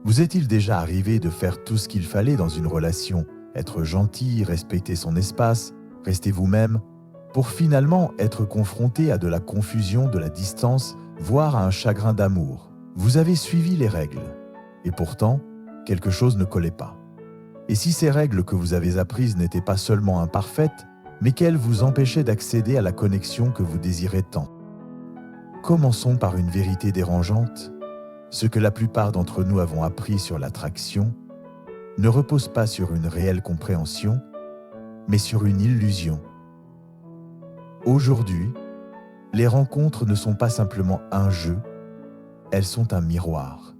Vous est-il déjà arrivé de faire tout ce qu'il fallait dans une relation, être gentil, respecter son espace, rester vous-même, pour finalement être confronté à de la confusion, de la distance, voire à un chagrin d'amour? Vous avez suivi les règles, et pourtant, quelque chose ne collait pas. Et si ces règles que vous avez apprises n'étaient pas seulement imparfaites, mais qu'elles vous empêchaient d'accéder à la connexion que vous désirez tant? Commençons par une vérité dérangeante. Ce que la plupart d'entre nous avons appris sur l'attraction ne repose pas sur une réelle compréhension, mais sur une illusion. Aujourd'hui, les rencontres ne sont pas simplement un jeu, elles sont un miroir.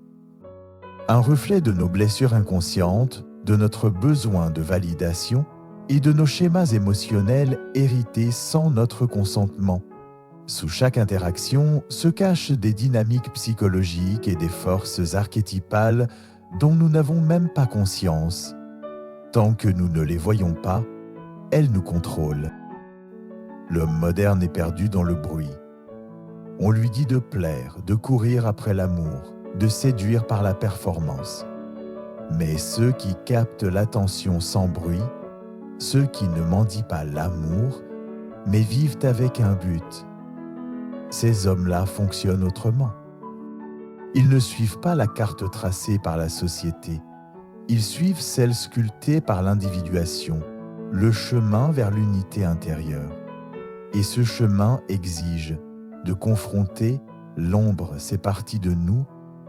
Un reflet de nos blessures inconscientes, de notre besoin de validation et de nos schémas émotionnels hérités sans notre consentement. Sous chaque interaction se cachent des dynamiques psychologiques et des forces archétypales dont nous n'avons même pas conscience. Tant que nous ne les voyons pas, elles nous contrôlent. L'homme moderne est perdu dans le bruit. On lui dit de plaire, de courir après l'amour, de séduire par la performance. Mais ceux qui captent l'attention sans bruit, ceux qui ne mendient pas l'amour, mais vivent avec un but, ces hommes-là fonctionnent autrement. Ils ne suivent pas la carte tracée par la société, ils suivent celle sculptée par l'individuation, le chemin vers l'unité intérieure. Et ce chemin exige de confronter l'ombre, ces parties de nous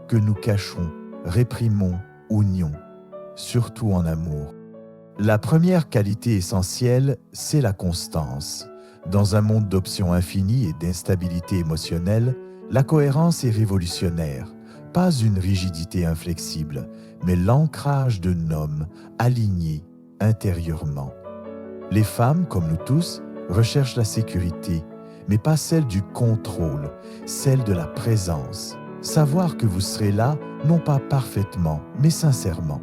que nous cachons, réprimons ou nions, surtout en amour. La première qualité essentielle, c'est la constance. Dans un monde d'options infinies et d'instabilité émotionnelle, la cohérence est révolutionnaire. Pas une rigidité inflexible, mais l'ancrage d'un homme aligné intérieurement. Les femmes, comme nous tous, recherchent la sécurité, mais pas celle du contrôle, celle de la présence. Savoir que vous serez là, non pas parfaitement, mais sincèrement.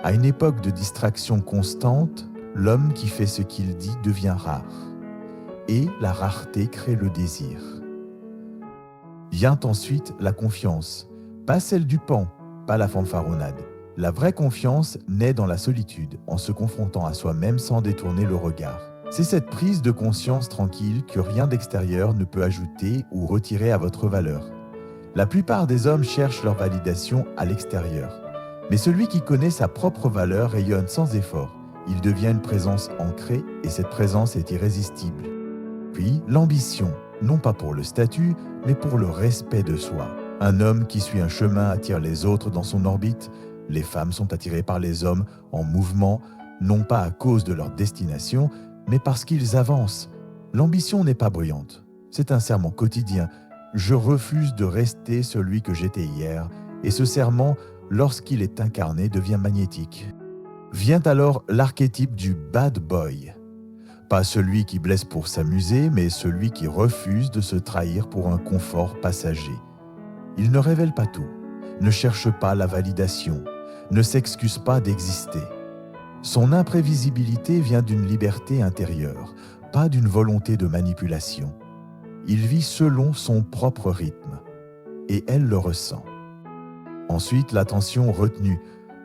À une époque de distraction constante, l'homme qui fait ce qu'il dit devient rare. Et la rareté crée le désir. Vient ensuite la confiance, pas celle du pan, pas la fanfaronnade. La vraie confiance naît dans la solitude, en se confrontant à soi-même sans détourner le regard. C'est cette prise de conscience tranquille que rien d'extérieur ne peut ajouter ou retirer à votre valeur. La plupart des hommes cherchent leur validation à l'extérieur. Mais celui qui connaît sa propre valeur rayonne sans effort. Il devient une présence ancrée et cette présence est irrésistible. Puis, l'ambition, non pas pour le statut, mais pour le respect de soi. Un homme qui suit un chemin attire les autres dans son orbite. Les femmes sont attirées par les hommes en mouvement, non pas à cause de leur destination, mais parce qu'ils avancent. L'ambition n'est pas bruyante. C'est un serment quotidien. Je refuse de rester celui que j'étais hier. Et ce serment, lorsqu'il est incarné, devient magnétique. Vient alors l'archétype du bad boy. Pas celui qui blesse pour s'amuser, mais celui qui refuse de se trahir pour un confort passager. Il ne révèle pas tout, ne cherche pas la validation, ne s'excuse pas d'exister. Son imprévisibilité vient d'une liberté intérieure, pas d'une volonté de manipulation. Il vit selon son propre rythme, et elle le ressent. Ensuite, l'attention retenue.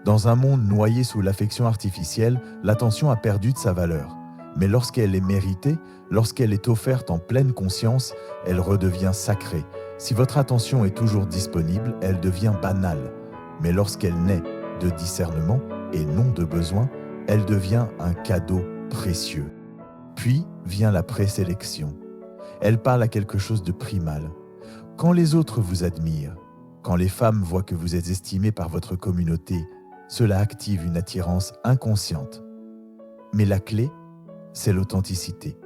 Dans un monde noyé sous l'affection artificielle, l'attention a perdu de sa valeur. Mais lorsqu'elle est méritée, lorsqu'elle est offerte en pleine conscience, elle redevient sacrée. Si votre attention est toujours disponible, elle devient banale. Mais lorsqu'elle naît de discernement et non de besoin, elle devient un cadeau précieux. Puis vient la présélection. Elle parle à quelque chose de primal. Quand les autres vous admirent, quand les femmes voient que vous êtes estimé par votre communauté, cela active une attirance inconsciente. Mais la clé, c'est l'authenticité.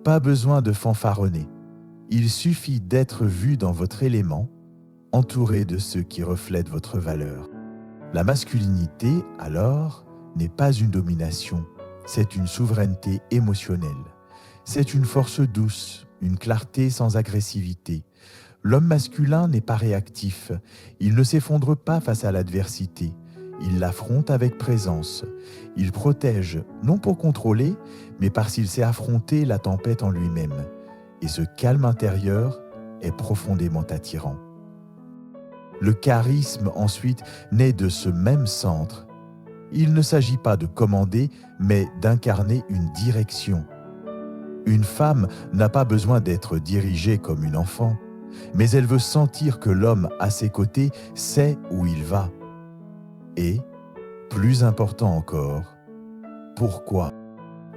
Pas besoin de fanfaronner. Il suffit d'être vu dans votre élément, entouré de ceux qui reflètent votre valeur. La masculinité, alors, n'est pas une domination, c'est une souveraineté émotionnelle. C'est une force douce, une clarté sans agressivité. L'homme masculin n'est pas réactif, il ne s'effondre pas face à l'adversité. Il l'affronte avec présence. Il protège, non pour contrôler, mais parce qu'il sait affronter la tempête en lui-même. Et ce calme intérieur est profondément attirant. Le charisme, ensuite, naît de ce même centre. Il ne s'agit pas de commander, mais d'incarner une direction. Une femme n'a pas besoin d'être dirigée comme une enfant, mais elle veut sentir que l'homme à ses côtés sait où il va. Et, plus important encore, pourquoi?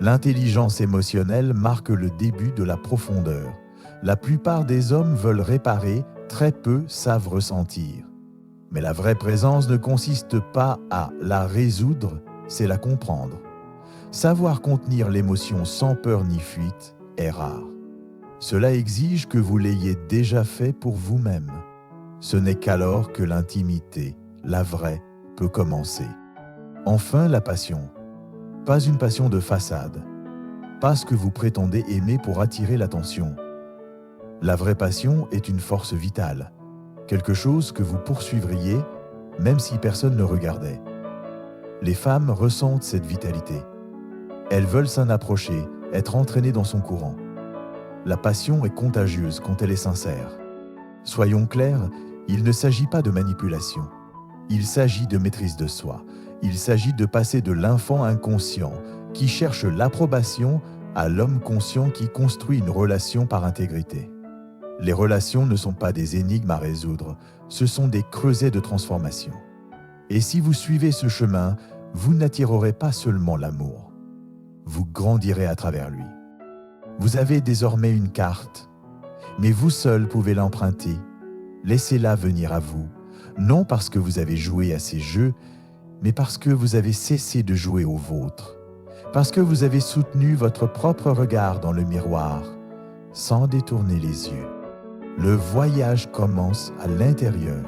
L'intelligence émotionnelle marque le début de la profondeur. La plupart des hommes veulent réparer, très peu savent ressentir. Mais la vraie présence ne consiste pas à la résoudre, c'est la comprendre. Savoir contenir l'émotion sans peur ni fuite est rare. Cela exige que vous l'ayez déjà fait pour vous-même. Ce n'est qu'alors que l'intimité, la vraie, peut commencer. Enfin, la passion. Pas une passion de façade. Pas ce que vous prétendez aimer pour attirer l'attention. La vraie passion est une force vitale. Quelque chose que vous poursuivriez, même si personne ne regardait. Les femmes ressentent cette vitalité. Elles veulent s'en approcher, être entraînées dans son courant. La passion est contagieuse quand elle est sincère. Soyons clairs, il ne s'agit pas de manipulation. Il s'agit de maîtrise de soi. Il s'agit de passer de l'enfant inconscient qui cherche l'approbation à l'homme conscient qui construit une relation par intégrité. Les relations ne sont pas des énigmes à résoudre, ce sont des creusets de transformation. Et si vous suivez ce chemin, vous n'attirerez pas seulement l'amour, vous grandirez à travers lui. Vous avez désormais une carte, mais vous seul pouvez l'emprunter. Laissez-la venir à vous, non parce que vous avez joué à ces jeux, mais parce que vous avez cessé de jouer au vôtre, parce que vous avez soutenu votre propre regard dans le miroir, sans détourner les yeux. Le voyage commence à l'intérieur.